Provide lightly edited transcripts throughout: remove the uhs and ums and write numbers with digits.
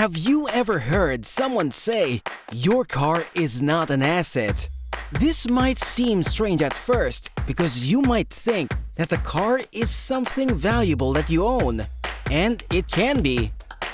Have you ever heard someone say, "Your car is not an asset"? This might seem strange at first because you might think that a car is something valuable that you own. And it can be.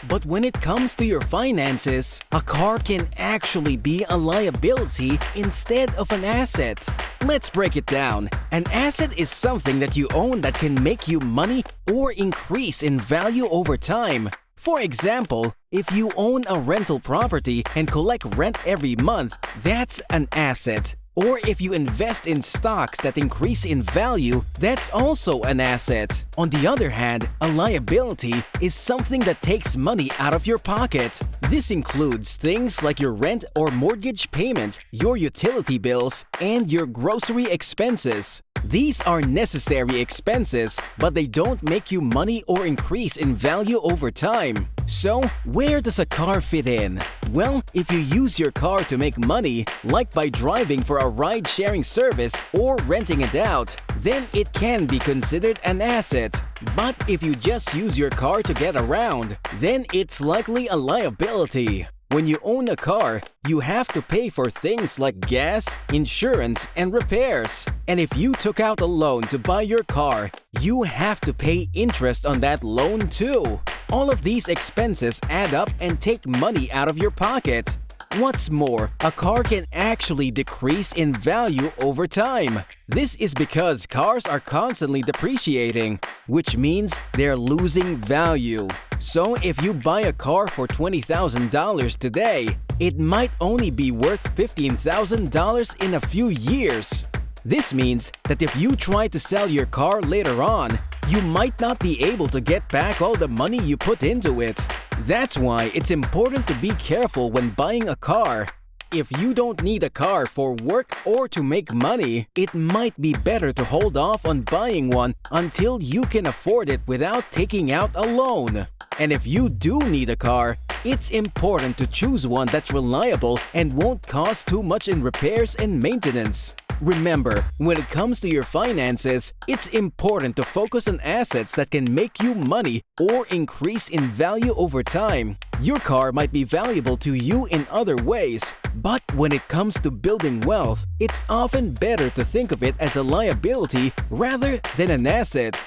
But when it comes to your finances, a car can actually be a liability instead of an asset. Let's break it down. An asset is something that you own that can make you money or increase in value over time. For example, if you own a rental property and collect rent every month, that's an asset. Or if you invest in stocks that increase in value, that's also an asset. On the other hand, a liability is something that takes money out of your pocket. This includes things like your rent or mortgage payment, your utility bills, and your grocery expenses. These are necessary expenses, but they don't make you money or increase in value over time. So, where does a car fit in? Well, if you use your car to make money, like by driving for a ride-sharing service or renting it out, then it can be considered an asset. But if you just use your car to get around, then it's likely a liability. When you own a car, you have to pay for things like gas, insurance, and repairs. And if you took out a loan to buy your car, you have to pay interest on that loan too. All of these expenses add up and take money out of your pocket. What's more, a car can actually decrease in value over time. This is because cars are constantly depreciating, which means they're losing value. So if you buy a car for $20,000 today, it might only be worth $15,000 in a few years. This means that if you try to sell your car later on, you might not be able to get back all the money you put into it. That's why it's important to be careful when buying a car. If you don't need a car for work or to make money, it might be better to hold off on buying one until you can afford it without taking out a loan. And if you do need a car, it's important to choose one that's reliable and won't cost too much in repairs and maintenance. Remember, when it comes to your finances, it's important to focus on assets that can make you money or increase in value over time. Your car might be valuable to you in other ways, but when it comes to building wealth, it's often better to think of it as a liability rather than an asset.